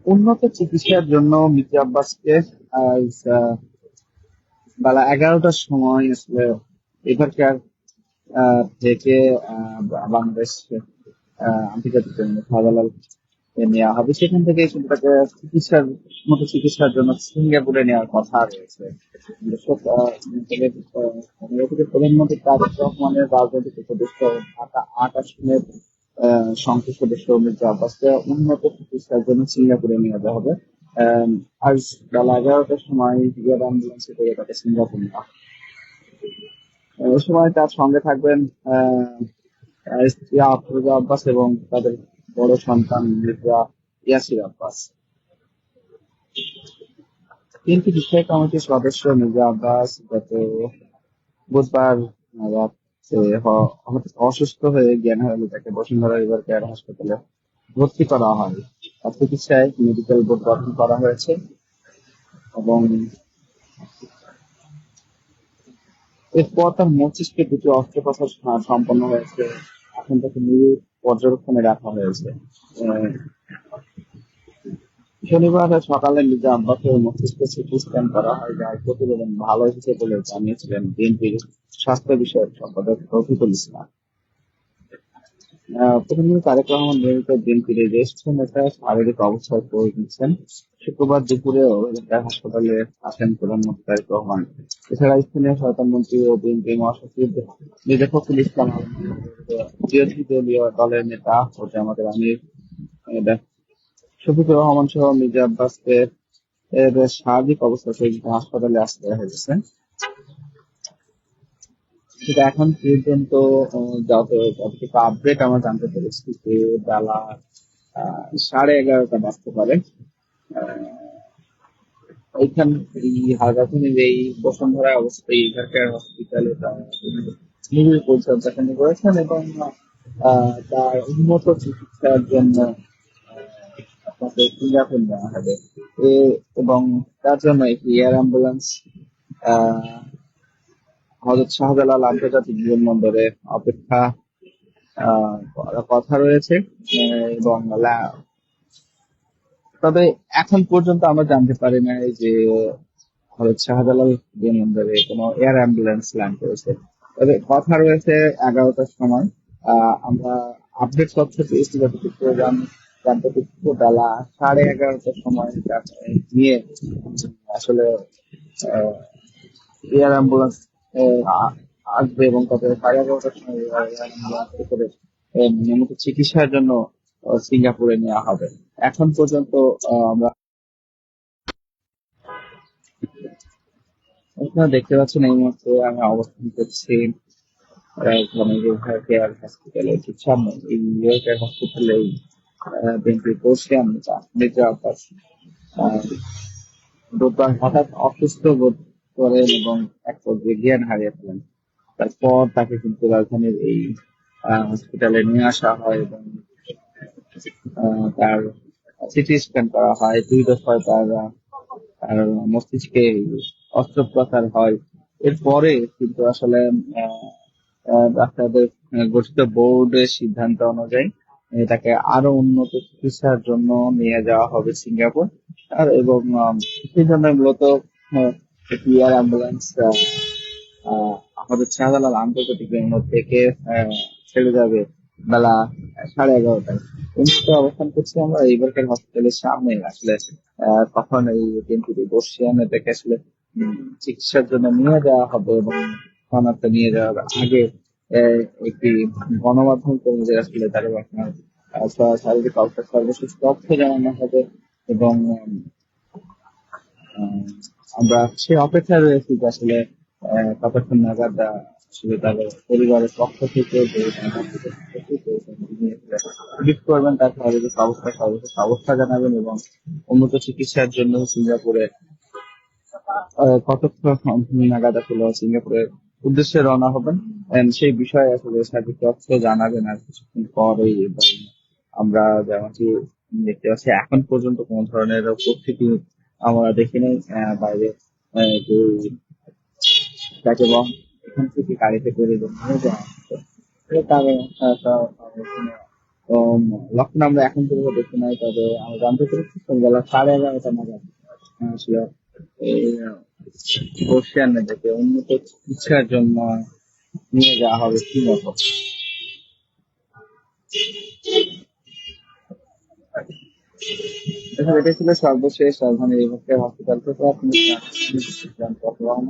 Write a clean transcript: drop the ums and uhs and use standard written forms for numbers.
উন্নত চিকিৎসার জন্য মির্জা আব্বাসকে আজ বেলা 11টার সময় আসলে এবারকার থেকে বাংলাদেশ আন্তর্জাতিক বিমানে শাহজালাল নেওয়া হবে। সেখান থেকে কিন্তু তাকে চিকিৎসার জন্য সিঙ্গাপুরে নেওয়ার কথা রয়েছে। দর্শক, তবে, প্রধানমন্ত্রী তারেক রহমানের রাজনৈতিক উপদেষ্টা ও ঢাকা ৮ আসনের সংসদ সদস্য মির্জা আব্বাসকে উন্নত চিকিৎসার জন্য সিঙ্গাপুরে নিয়ে যাওয়া হবে। আজ বেলা 11টার সময় এয়ার অ্যাম্বুলেন্সে করে তাকে সিঙ্গাপুর নেওয়া হবে। ওই সময় তার সঙ্গে থাকবেন স্ত্রী আফরোজা আব্বাস এবং তাদের বড় সন্তান মির্জা ইয়াসির আব্বাস। বিএনপি বিষয় কমিটির সদস্য মির্জা আব্বাস গত বুধবার রাতে হঠাৎ অসুস্থ হয়ে জ্ঞান হারালে তাকে বসুন্ধরা রিভার কেয়ার হাসপাতালে ভর্তি করা হয়। তার চিকিৎসায় মেডিকেল বোর্ড গঠন করা হয়েছে এবং এরপর তার মস্তিষ্কে দুটি অস্ত্রোপচার সম্পন্ন হয়েছে। এখন তাকে নিবিড় পর্যবেক্ষণে রাখা হয়েছে। আহ, শনিবার সকালে মির্জা আব্বাসের মস্তিষ্কে সিটি স্ক্যান করা হয়, যার প্রতিবেদন ভালো এসেছে বলে জানিয়েছিলেন বিএনপির স্বাস্থ্য বিষয়ক সম্পাদক রফিকুল ইসলাম। প্রধানমন্ত্রী তারেক রহমান নিয়মিত বিএনপির এই জ্যেষ্ঠ নেতা শারীরিক অবস্থার খোঁজ নিচ্ছেন। শুক্রবার দুপুরেও এলাকার হাসপাতালে আসেন প্রধানমন্ত্রী তারেক রহমান। এছাড়া স্থানীয় সরকারমন্ত্রী ও বিএনপি মহাসচিব মির্জা ফখরুল ইসলাম আলমগীর, বিরোধী দলীয় দলের নেতা ও জামাতের আমির শফিকুর রহমান সহ মির্জা আব্বাসকে এর শারীরিক অবস্থা শরীরকে হাসপাতালে আসতে হয়েছে। সেটা এখন পর্যন্ত যতটুকু আপডেট আমরা জানতে পেরেছি যে বেলা 11:30 বাজতে পারে। এইখান এই রাজধানীর এই বসুন্ধরায় অবস্থিত এই কেয়ার হসপিটালে নিবিড় পরিচর্যা কেন্দ্র করেছেন এবং তার উন্নত চিকিৎসার জন্য আপনাকে সিঙ্গাপুর নেওয়া হবে এবং তার জন্য একটি এয়ার অ্যাম্বুলেন্স হযরত শাহজালাল আন্তর্জাতিক বিমানবন্দরে অপেক্ষা করার কথা রয়েছে এবং তবে এখন পর্যন্ত আমরা জানতে পারি না যে হযরত শাহজালাল বিমানবন্দরে কোনো এয়ার অ্যাম্বুলেন্স ল্যান্ড করেছে। তবে কথা রয়েছে 11টার সময়। আমরা আপডেট তথ্য পেয়েছি যতটুকু জানতে পেরেছি বেলা 11:30টার সময় নিয়ে আসলে এয়ার অ্যাম্বুলেন্স আসবে এবং তাদের 11:30টার সময় এয়ার অ্যাম্বুলেন্সে করে নিয়মিত চিকিৎসার জন্য সিঙ্গাপুরে নেওয়া হবে। এখন পর্যন্ত আমরা আপনারা দেখতে পাচ্ছেন এই মুহূর্তে আমি অবস্থান করছি রাজধানী রিভার কেয়ার হসপিটালে ঠিক সামনে। এই রিভার কেয়ার হসপিটালে বিএনপি বসিয়ান মির্জা আব্বাস বুধবার হঠাৎ অসুস্থ বোধ করেন এবং এক পর্যায়ে জ্ঞান হারিয়ে ফেলেন। তারপর তাকে কিন্তু রাজধানীর এই হসপিটালে নিয়ে আসা হয় এবং তার সিটি স্ক্যান করা হয়। 2 দফায় তার মস্তিষ্কে অস্ত্রোপচার হয়। এরপরে কিন্তু আসলে ডাক্তারদের গঠিত বোর্ডের সিদ্ধান্ত অনুযায়ী তাকে আরো উন্নত চিকিৎসার জন্য নিয়ে যাওয়া হবে সিঙ্গাপুর। এবং সেই জন্য মূলত এয়ার অ্যাম্বুলেন্স আমাদের শাহজালাল আন্তর্জাতিক বিমানবন্দর থেকে ছেড়ে যাবে বেলা 11:30টায়। এই মুহূর্তে অবস্থান করছি আমরা এইবারকার হসপিটালের সামনে। আসলে কখন এই বিএনপির বর্ষিয়ান এটাকে আসলে চিকিৎসার জন্য নিয়ে যাওয়া হবে এবং থানাতে নিয়ে যাওয়ার আগে একটি গণমাধ্যম কর্মীদের আসলে তাদের আপনার শারীরিক অবস্থার সর্বশেষ তথ্য জানানো হবে এবং আমরা সে অপেক্ষায় রয়েছি যে আসলে কতক্ষণ নাগাদ আসলে তাদের পরিবারের পক্ষ থেকে ভিজিট করবেন, তার শারীরিক অবস্থা সর্বশেষ অবস্থা জানাবেন এবং উন্নত চিকিৎসার জন্য সিঙ্গাপুরে কতক্ষণ নাগাদ আসলে সিঙ্গাপুরের উদ্দেশ্যে রওনা হবেন সেই বিষয়ে আসলে সঠিক তথ্য জানাবেন আর কিছুক্ষণ পরেই। এবং আমরা যেমনটি দেখতে পাচ্ছি এখন পর্যন্ত কোন ধরনের উপস্থিতি আমরা দেখিনি বাইরে যে তাকে এবং এখান থেকে গাড়িতে করে নিয়ে যাওয়া হচ্ছে। তার উম, লক্ষণ আমরা এখন পর্যন্ত দেখি নাই, তবে আমরা জানতে পেরেছি সন্ধ্যা 11:30 নাগাদ আসলে এই বর্ষিয়ান নদীতে উন্নত চিকিৎসার জন্য নিয়ে যাওয়া হবে শ্রীনগর। দেখো, এটা ছিল সর্বশেষ রাজধানী বিভাগের হসপিটাল থেকে আপনি জানতে পারবেন।